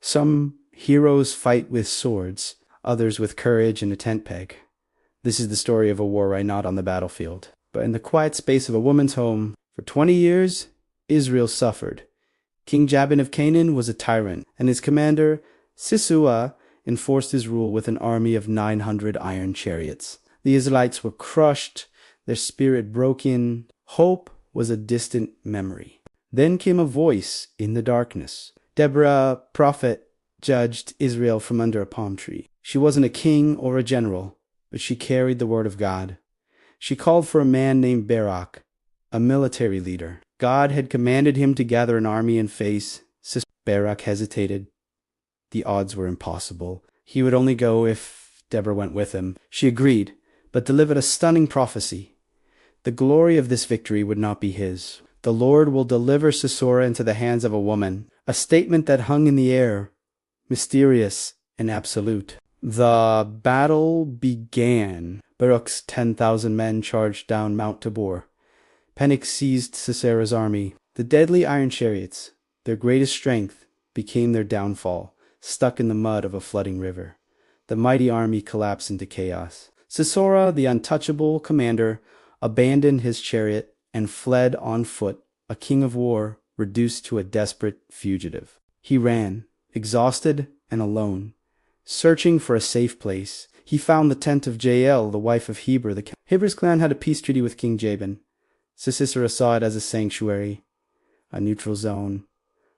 Some heroes fight with swords, others with courage and a tent peg. This is the story of a war not on the battlefield, but in the quiet space of a woman's home. For 20 years, Israel suffered. King Jabin of Canaan was a tyrant, and his commander, Sisera, enforced his rule with an army of 900 iron chariots. The Israelites were crushed, their spirit broken. Hope was a distant memory. Then came a voice in the darkness. Deborah, prophet, judged Israel from under a palm tree. She wasn't a king or a general, but she carried the word of God. She called for a man named Barak, a military leader. God had commanded him to gather an army and face Sisera. Barak hesitated. The odds were impossible. He would only go if Deborah went with him. She agreed, but delivered a stunning prophecy. The glory of this victory would not be his. The Lord will deliver Sisera into the hands of a woman, a statement that hung in the air, mysterious and absolute. The battle began. Barak's 10,000 men charged down Mount Tabor. Panic seized Sisera's army. The deadly iron chariots, their greatest strength, became their downfall, stuck in the mud of a flooding river. The mighty army collapsed into chaos. Sisera, the untouchable commander, abandoned his chariot and fled on foot, a king of war reduced to a desperate fugitive. He ran, exhausted and alone, searching for a safe place. He found the tent of Jael, the wife of Heber. Heber's clan had a peace treaty with King Jabin. Sisera saw it as a sanctuary, a neutral zone,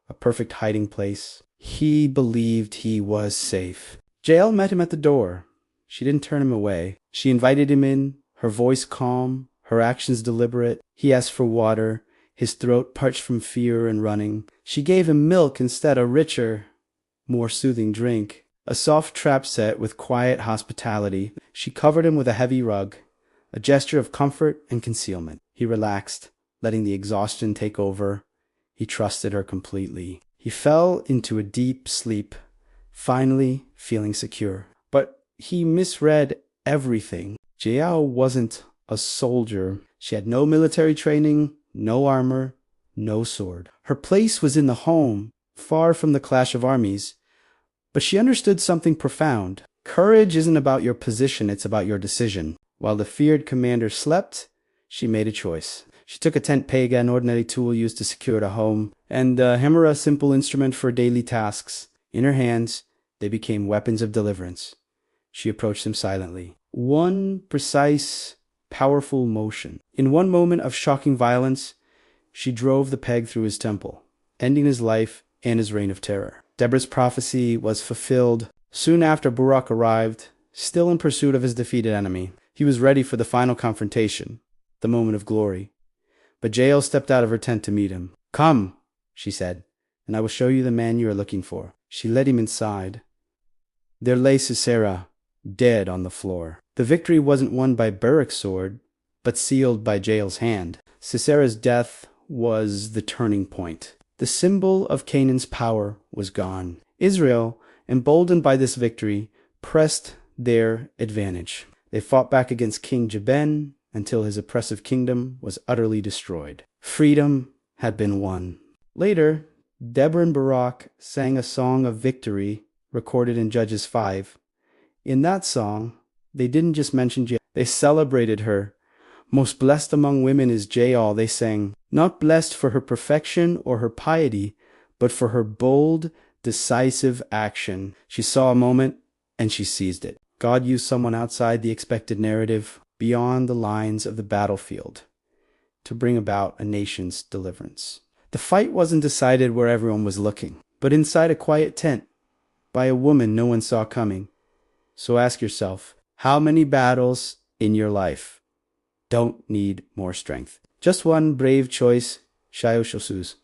a perfect hiding place. He believed he was safe. Jael met him at the door. She didn't turn him away. She invited him in, her voice calm, her actions deliberate. He asked for water, his throat parched from fear and running. She gave him milk instead, a richer, more soothing drink. A soft trap set with quiet hospitality. She covered him with a heavy rug, a gesture of comfort and concealment. He relaxed, letting the exhaustion take over. He trusted her completely. He fell into a deep sleep, finally feeling secure. But he misread everything. Jael wasn't a soldier. She had no military training, no armor, no sword. Her place was in the home, far from the clash of armies. But she understood something profound. Courage isn't about your position, it's about your decision. While the feared commander slept, she made a choice. She took a tent peg, an ordinary tool used to secure a home, and a hammer, a simple instrument for daily tasks. In her hands, they became weapons of deliverance. She approached him silently. One precise, powerful motion. In one moment of shocking violence, she drove the peg through his temple, ending his life and his reign of terror. Deborah's prophecy was fulfilled. Soon after, Barak arrived, still in pursuit of his defeated enemy. He was ready for the final confrontation, the moment of glory. But Jael stepped out of her tent to meet him. "Come," she said, "and I will show you the man you are looking for." She led him inside. There lay Sisera, dead on the floor. The victory wasn't won by Barak's sword, but sealed by Jael's hand. Sisera's death was the turning point. The symbol of Canaan's power was gone. Israel, emboldened by this victory, pressed their advantage. They fought back against King Jabin until his oppressive kingdom was utterly destroyed. Freedom had been won. Later, Deborah and Barak sang a song of victory recorded in Judges 5. In that song, they didn't just mention Jael, they celebrated her. Most blessed among women is Jael, they sang, not blessed for her perfection or her piety, but for her bold, decisive action. She saw a moment, and she seized it. God used someone outside the expected narrative, beyond the lines of the battlefield, to bring about a nation's deliverance. The fight wasn't decided where everyone was looking, but inside a quiet tent, by a woman no one saw coming. So ask yourself, how many battles in your life don't need more strength? Just one brave choice, Shayoshosus.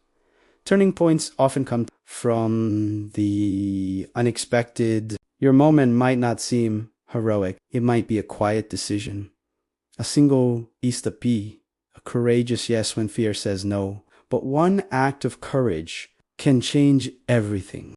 Turning points often come from the unexpected. Your moment might not seem heroic. It might be a quiet decision. A single istapi, a courageous yes when fear says no. But one act of courage can change everything.